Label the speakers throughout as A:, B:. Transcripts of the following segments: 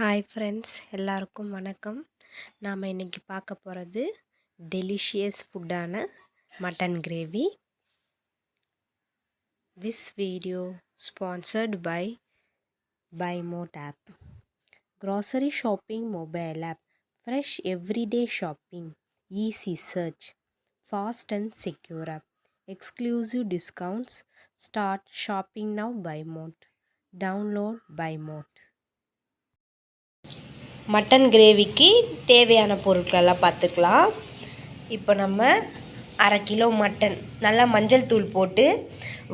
A: Hi friends, எல்லாருக்கும் வணக்கம். நாம் இன்றைக்கி பார்க்க போகிறது டெலிஷியஸ் ஃபுட்டான mutton gravy. This video sponsored by mod app. Grocery shopping mobile app. Fresh everyday shopping. Easy search. Fast and secure app. Exclusive discounts. Start shopping now by Moat. Download by Moat. Mutton கிரேவிக்கு தேவையான பொருட்களெல்லாம் பார்த்துக்கலாம். இப்போ நம்ம 1/2 kilo mutton நல்லா மஞ்சள் தூள் போட்டு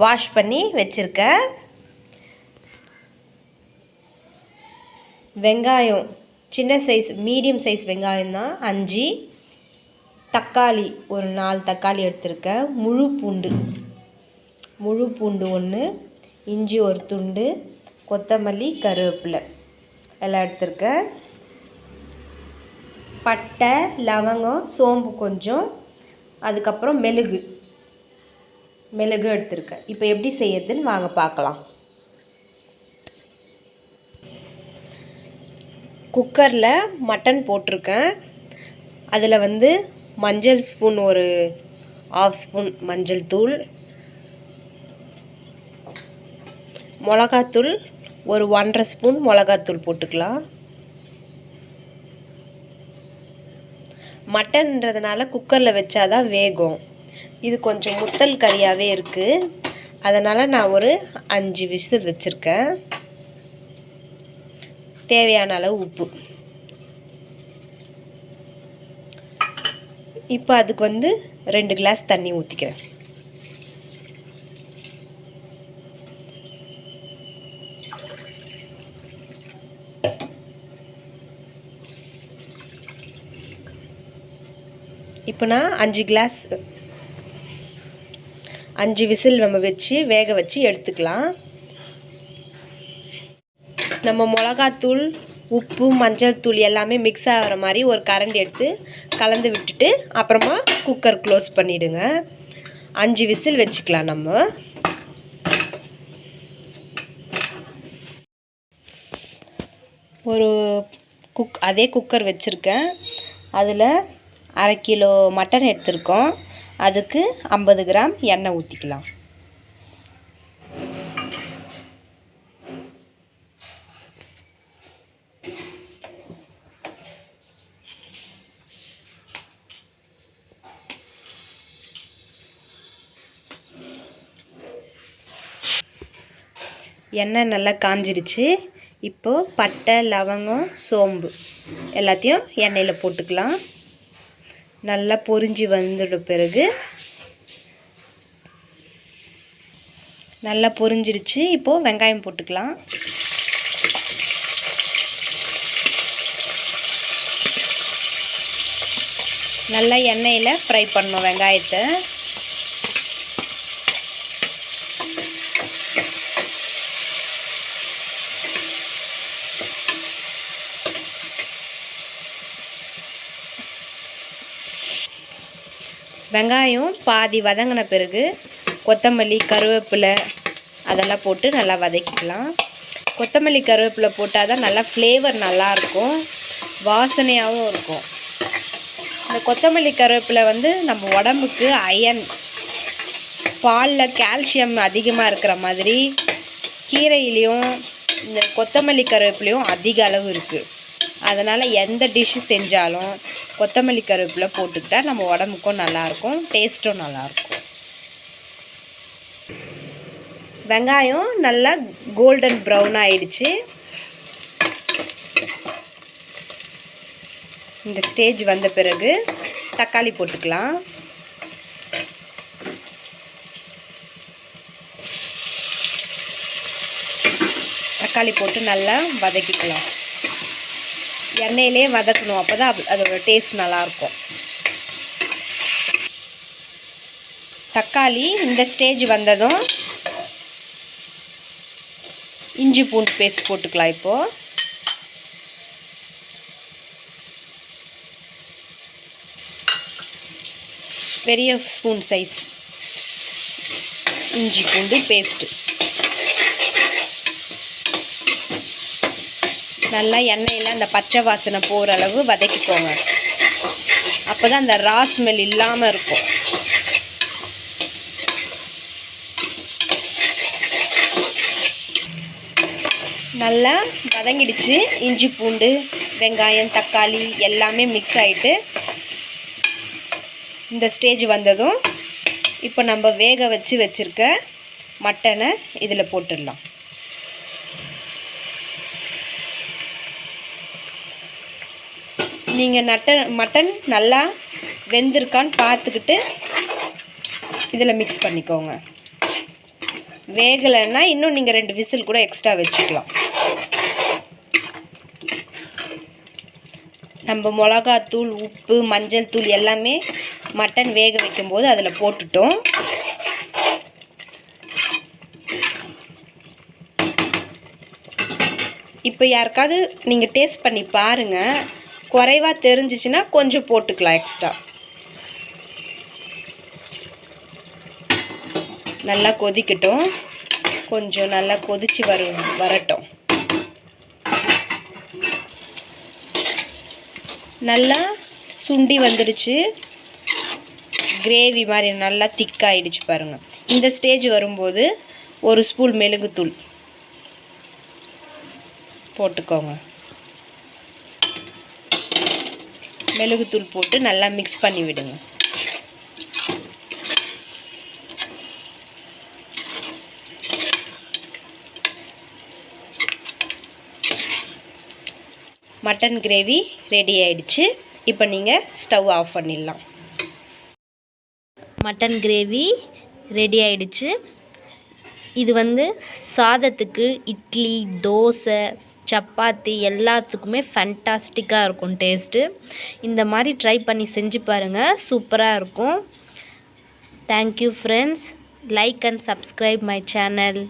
A: வாஷ் பண்ணி வச்சுருக்கேன். வெங்காயம் சின்ன சைஸ் மீடியம் சைஸ் வெங்காயம் தான் 5. தக்காளி ஒரு 4 தக்காளி எடுத்திருக்கேன். முழு பூண்டு 1, இஞ்சி ஒரு துண்டு, கொத்தமல்லி, கருவேப்பிலை எல்லாம் எடுத்திருக்கேன். பட்டை, லவங்கம், சோம்பு கொஞ்சம், அதுக்கப்புறம் மெழுகு எடுத்திருக்கேன். இப்போ எப்படி செய்யறதுன்னு வாங்க பார்க்கலாம். குக்கரில் மட்டன் போட்டிருக்கேன். அதில் மஞ்சள் ஸ்பூன் ஒரு 1/2 ஸ்பூன் மஞ்சள் தூள், மிளகாத்தூள் ஒரு 1/2 ஸ்பூன் மிளகாத்தூள் போட்டுக்கலாம். மட்டன்றதுனால குக்கரில் வச்சாதான் வேகும். இது கொஞ்சம் முத்தல் கறியாகவே இருக்குது. அதனால் நான் ஒரு 5 விசில் வச்சுருக்கேன். தேவையான அளவு உப்பு. இப்போ அதுக்கு 2 கிளாஸ் தண்ணி ஊற்றிக்கிறேன். இப்போ நான் 5 விசில் நம்ம வேக வச்சு எடுத்துக்கலாம். நம்ம மிளகாத்தூள், உப்பு, மஞ்சள் தூள் எல்லாமே மிக்ஸ் ஆகிற மாதிரி ஒரு கரண்டி எடுத்து கலந்து விட்டுட்டு அப்புறமா குக்கர் க்ளோஸ் பண்ணிவிடுங்க. 5 விசில் வச்சுக்கலாம். நம்ம ஒரு அதே குக்கர் வச்சுருக்கேன். அதில் 1/2 கிலோ மட்டன் எடுத்திருக்கோம். அதுக்கு 50 கிராம் எண்ணெய் ஊற்றிக்கலாம். எண்ணெய் நல்லா காஞ்சிடுச்சு. இப்போது பட்டை, லவங்கம், சோம்பு எல்லாத்தையும் எண்ணெயில் போட்டுக்கலாம். நல்லா பொரிஞ்சு வந்துட பிறகு நல்லா பொரிஞ்சிடுச்சு. இப்போது வெங்காயம் போட்டுக்கலாம். நல்லா எண்ணெயில் ஃப்ரை பண்ணணும் வெங்காயத்தை. வெங்காயம் பாதி வதங்கின பிறகு கொத்தமல்லி, கருவேப்பிலை அதெல்லாம் போட்டு நல்லா வதக்கிக்கலாம். கொத்தமல்லி, கருவேப்பிலை போட்டால் தான் நல்லா ஃப்ளேவர் நல்லாயிருக்கும், வாசனையாகவும் இருக்கும். இந்த கொத்தமல்லி, கருவேப்பிலை நம்ம உடம்புக்கு அயன், பாலில் கால்சியம் அதிகமாக இருக்கிற மாதிரி கீரையிலையும் இந்த கொத்தமல்லி, கருவேப்பிலையும் அதிக அளவு இருக்குது. அதனால் எந்த டிஷ்ஷு செஞ்சாலும் கொத்தமல்லி, கருவேப்பிலை போட்டுக்கிட்டா நம்ம உடம்புக்கும் நல்லாயிருக்கும், டேஸ்ட்டும் நல்லாயிருக்கும். வெங்காயம் நல்லா கோல்டன் ப்ரௌன் ஆயிடுச்சு. இந்த ஸ்டேஜ் வந்த பிறகு தக்காளி போட்டுக்கலாம். தக்காளி போட்டு நல்லா வதக்கிக்கலாம். எண்ணெயிலே வதக்கணும், அப்போ தான் அதோட டேஸ்ட் நல்லாயிருக்கும். தக்காளி இந்த ஸ்டேஜ் வந்ததும் இஞ்சி பூண்டு பேஸ்ட் போட்டுக்கலாம். இப்போது பெரிய ஸ்பூன் சைஸ் இஞ்சி பூண்டு பேஸ்ட்டு நல்லா எண்ணெயில் அந்த பச்சை வாசனை போகிற அளவு வதக்கிக்கோங்க. அப்போ தான் அந்த ரா ஸ்மெல் இல்லாமல் இருக்கும். நல்லா வதங்கிடுச்சு. இஞ்சி பூண்டு வெங்காயம் தக்காளி எல்லாமே மிக்ஸ் ஆகிட்டு இந்த ஸ்டேஜ் வந்ததும் இப்போ நம்ம வேக வச்சுருக்க மட்டனை இதில் போட்டுடலாம். நீங்கள் மட்டன் நல்லா வெந்திருக்கான்னு பார்த்துக்கிட்டு இதில் மிக்ஸ் பண்ணிக்கோங்க. வேகலைன்னா இன்னும் நீங்கள் 2 விசில் கூட எக்ஸ்ட்ரா வச்சுக்கலாம். நம்ம மிளகாத்தூள் உப்பு மஞ்சள் தூள் எல்லாமே மட்டன் வேக வைக்கும்போது அதில் போட்டுட்டோம். இப்போ யாருக்காவது நீங்கள் டேஸ்ட் பண்ணி பாருங்கள். குறைவாக தெரிஞ்சிச்சுன்னா கொஞ்சம் போட்டுக்கலாம் எக்ஸ்ட்ரா. நல்லா கொதிக்கட்டும். கொஞ்சம் நல்லா கொதிச்சு வரட்டும். நல்லா சுண்டி வந்துடுச்சு. கிரேவி மாதிரி நல்லா திக்காயிடுச்சு பாருங்கள். இந்த ஸ்டேஜ் வரும்போது 1 ஸ்பூன் மிளகுத்தூள் போட்டுக்கோங்க. மிளகுத்தூள் போட்டு நல்லா மிக்ஸ் பண்ணி விடுங்க. மட்டன் கிரேவி ரெடி ஆயிடுச்சு. இப்போ நீங்கள் ஸ்டவ் ஆஃப் பண்ணிடலாம். மட்டன் கிரேவி ரெடி ஆயிடுச்சு. இது சாதத்துக்கு இட்லி தோசை சப்பாத்தி எல்லாத்துக்குமே ஃபேண்டாஸ்டிக்காக இருக்கும் டேஸ்ட்டு. இந்த மாதிரி ட்ரை பண்ணி செஞ்சு பாருங்கள். சூப்பராக இருக்கும். Thank you friends. Like and subscribe my channel.